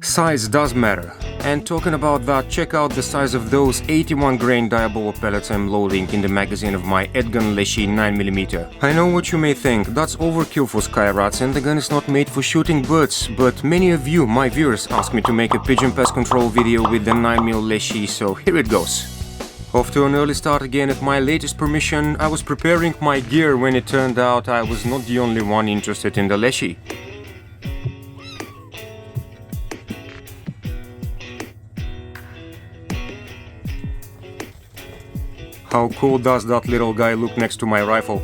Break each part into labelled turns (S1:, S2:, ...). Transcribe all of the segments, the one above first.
S1: Size does matter. And talking about that, check out the size of those 81 grain diabolo pellets I'm loading in the magazine of my Edgun Leshiy 9mm. I know what you may think, that's overkill for sky rats and the gun is not made for shooting birds, but many of you, my viewers, asked me to make a pigeon pest control video with the 9mm Leshiy, so here it goes. Off to an early start again at my latest permission. I was preparing my gear when it turned out I was not the only one interested in the Leshiy. How cool does that little guy look next to my rifle?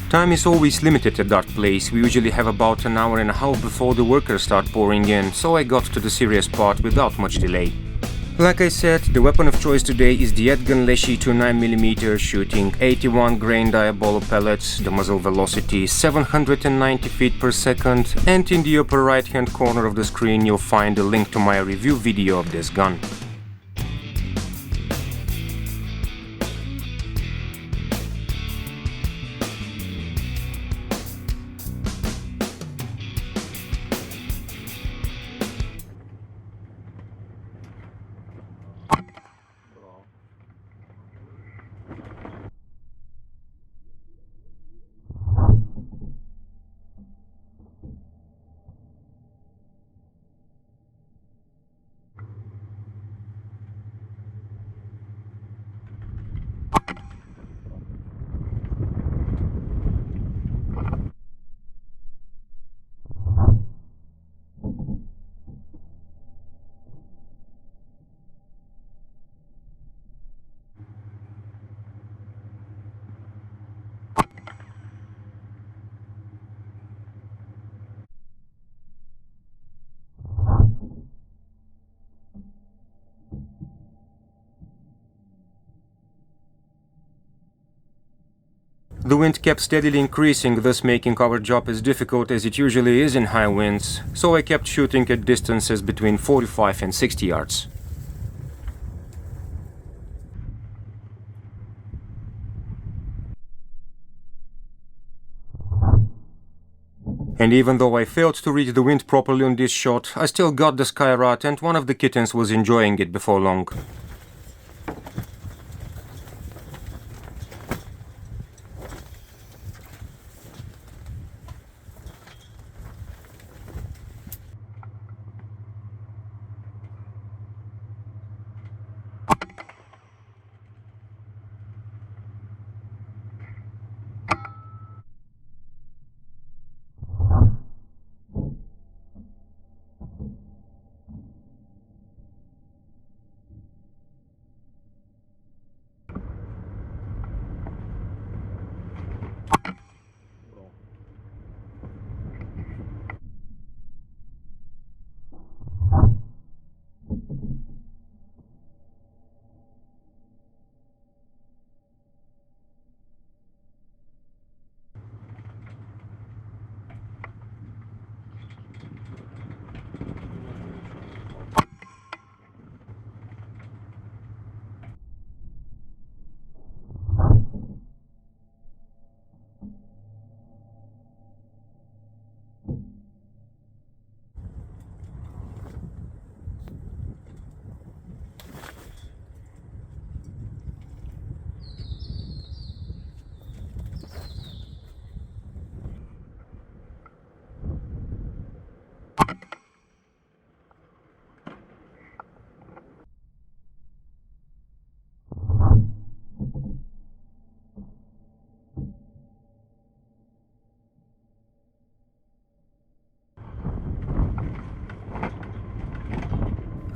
S1: Time is always limited at that place. We usually have about an hour and a half before the workers start pouring in, so I got to the serious part without much delay. Like I said, the weapon of choice today is the Edgun Leshiy 9mm, shooting 81 grain diabolo pellets, the muzzle velocity 790 feet per second, and in the upper right hand corner of the screen you'll find a link to my review video of this gun. The wind kept steadily increasing, thus making our job as difficult as it usually is in high winds, so I kept shooting at distances between 45 and 60 yards. And even though I failed to read the wind properly on this shot, I still got the sky rat and one of the kittens was enjoying it before long.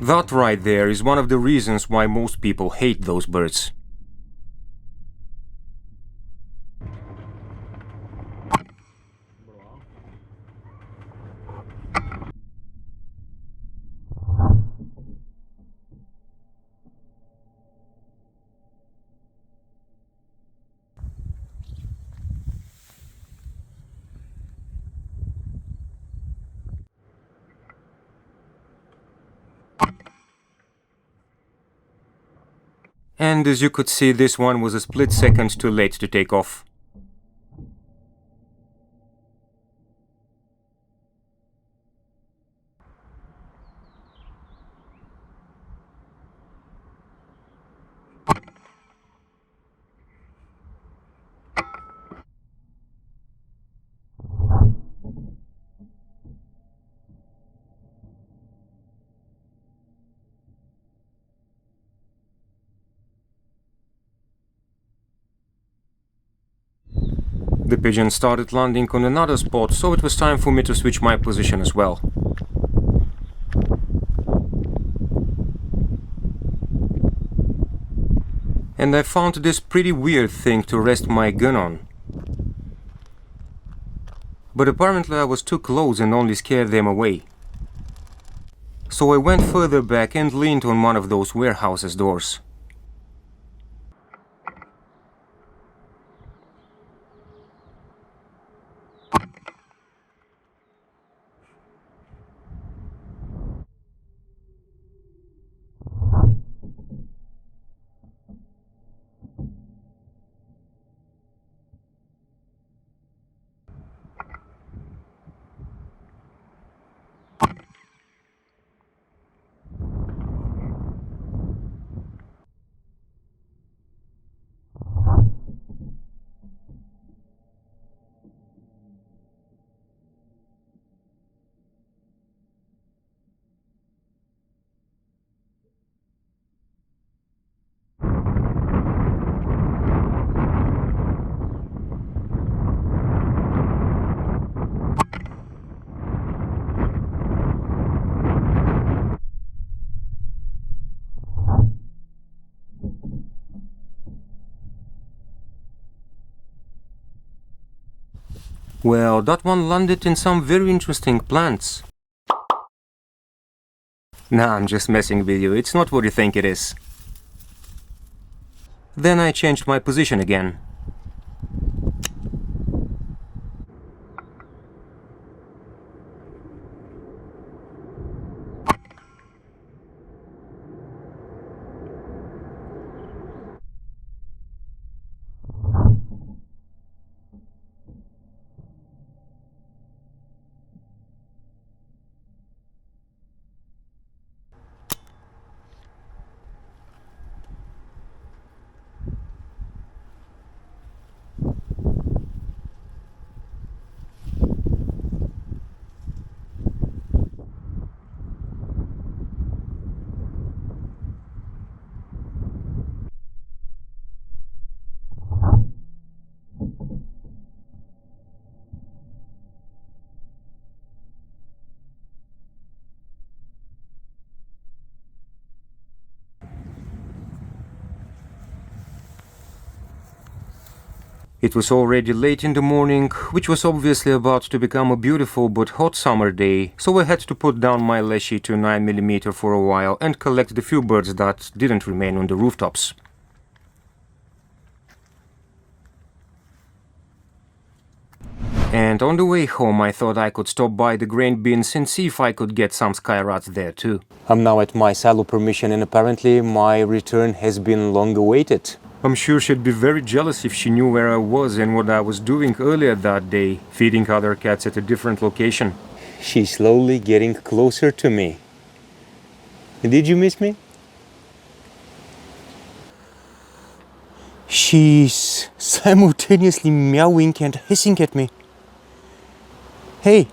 S1: That right there is one of the reasons why most people hate those birds. And as you could see, this one was a split second too late to take off. The pigeon started landing on another spot, so it was time for me to switch my position as well. And I found this pretty weird thing to rest my gun on. But apparently I was too close and only scared them away. So I went further back and leaned on one of those warehouses doors. Well, that one landed in some very interesting plants. Nah, I'm just messing with you, it's not what you think it is. Then I changed my position again. It was already late in the morning, which was obviously about to become a beautiful but hot summer day, so I had to put down my Leshiy to 9mm for a while and collect the few birds that didn't remain on the rooftops. And on the way home I thought I could stop by the grain bins and see if I could get some sky rats there too. I'm now at my silo permission and apparently my return has been long awaited. I'm sure she'd be very jealous if she knew where I was and what I was doing earlier that day, feeding other cats at a different location. She's slowly getting closer to me. Did you miss me? She's simultaneously meowing and hissing at me. Hey!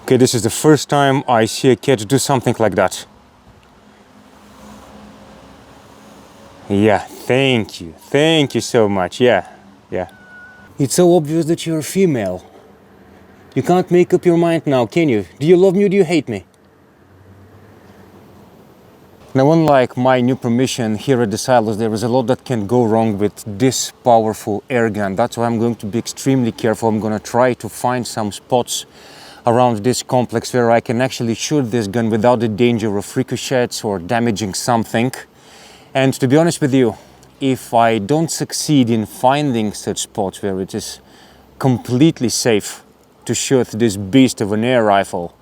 S1: Okay, this is the first time I see a cat do something like that. Yeah, thank you. Thank you so much. Yeah. It's so obvious that you're a female. You can't make up your mind now, can you? Do you love me or do you hate me? Now, unlike my new permission here at the silos, there is a lot that can go wrong with this powerful air gun. That's why I'm going to be extremely careful. I'm going to try to find some spots around this complex where I can actually shoot this gun without the danger of ricochets or damaging something. And to be honest with you, if I don't succeed in finding such spots where it is completely safe to shoot this beast of an air rifle,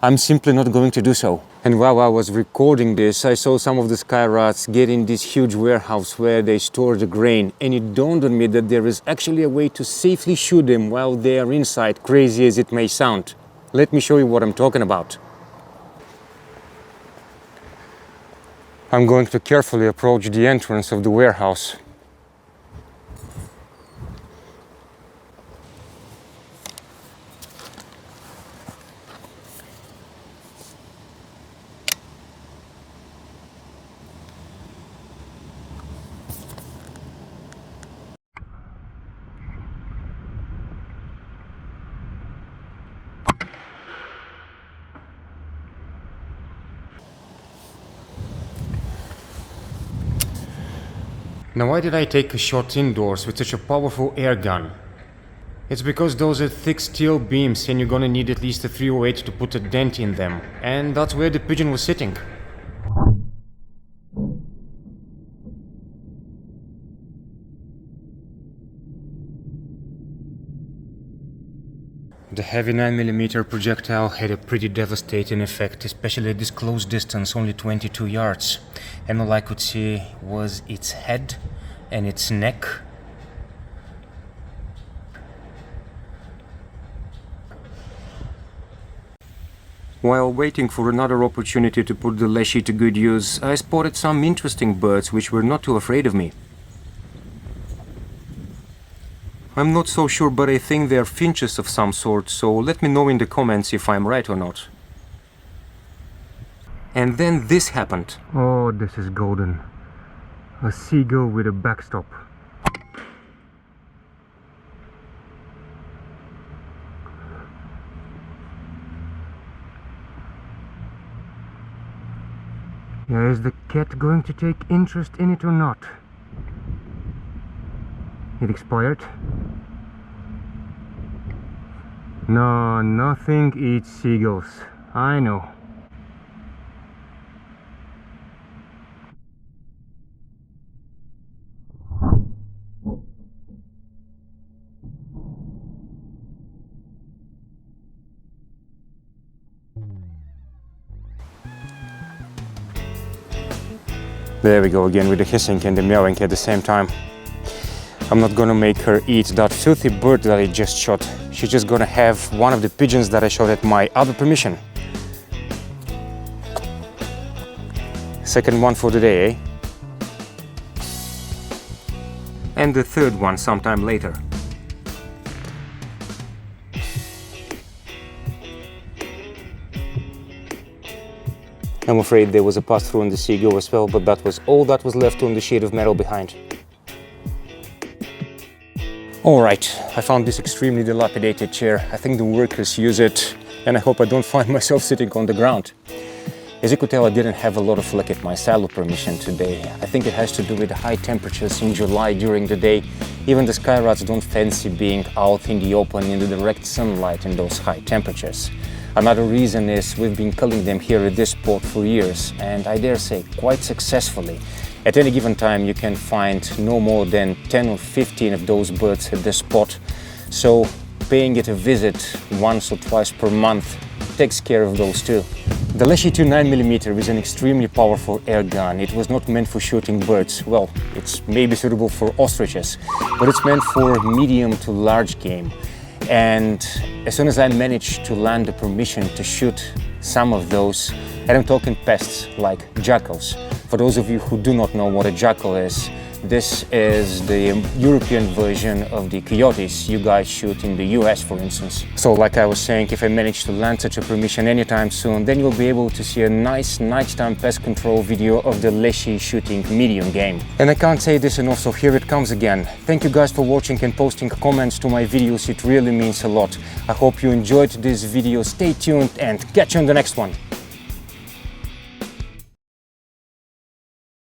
S1: I'm simply not going to do so. And while I was recording this, I saw some of the sky rats get in this huge warehouse where they store the grain, and it dawned on me that there is actually a way to safely shoot them while they are inside, crazy as it may sound. Let me show you what I'm talking about. I'm going to carefully approach the entrance of the warehouse. Now, why did I take a shot indoors with such a powerful air gun? It's because those are thick steel beams and you're gonna need at least a 308 to put a dent in them. And that's where the Pigeon was sitting. The heavy 9mm projectile had a pretty devastating effect, especially at this close distance, only 22 yards. And all I could see was its head and its neck. While waiting for another opportunity to put the Leshiy to good use, I spotted some interesting birds which were not too afraid of me. I'm not so sure, but I think they're finches of some sort, so let me know in the comments if I'm right or not. And then this happened. Oh, this is golden. A seagull with a backstop. Yeah, is the cat going to take interest in it or not? It expired? No, nothing eats seagulls. I know. There we go again with the hissing and the meowing at the same time. I'm not gonna make her eat that filthy bird that I just shot. She's just gonna have one of the pigeons that I shot at my other permission. Second one for the day, eh? And the third one sometime later. I'm afraid there was a pass-through on the seagull as well, but that was all that was left on the sheet of metal behind. Alright, I found this extremely dilapidated chair. I think the workers use it, and I hope I don't find myself sitting on the ground. As you could tell, I didn't have a lot of luck at my saddle permission today. I think it has to do with the high temperatures in July during the day. Even the sky rats don't fancy being out in the open in the direct sunlight in those high temperatures. Another reason is we've been culling them here at this spot for years, and I dare say quite successfully. At any given time you can find no more than 10 or 15 of those birds at this spot, so paying it a visit once or twice per month takes care of those too. The Leshiy 9mm is an extremely powerful air gun. It was not meant for shooting birds. Well, it's maybe suitable for ostriches, but it's meant for medium to large game. And as soon as I managed to land the permission to shoot some of those, and I'm talking pests like jackals. For those of you who do not know what a jackal is, this is the European version of the coyotes you guys shoot in the US, for instance. So like I was saying, if I manage to land such a permission anytime soon, then you'll be able to see a nice nighttime pest control video of the Leshiy shooting medium game. And I can't say this enough, so here it comes again. Thank you guys for watching and posting comments to my videos, it really means a lot. I hope you enjoyed this video, stay tuned and catch you on the next one.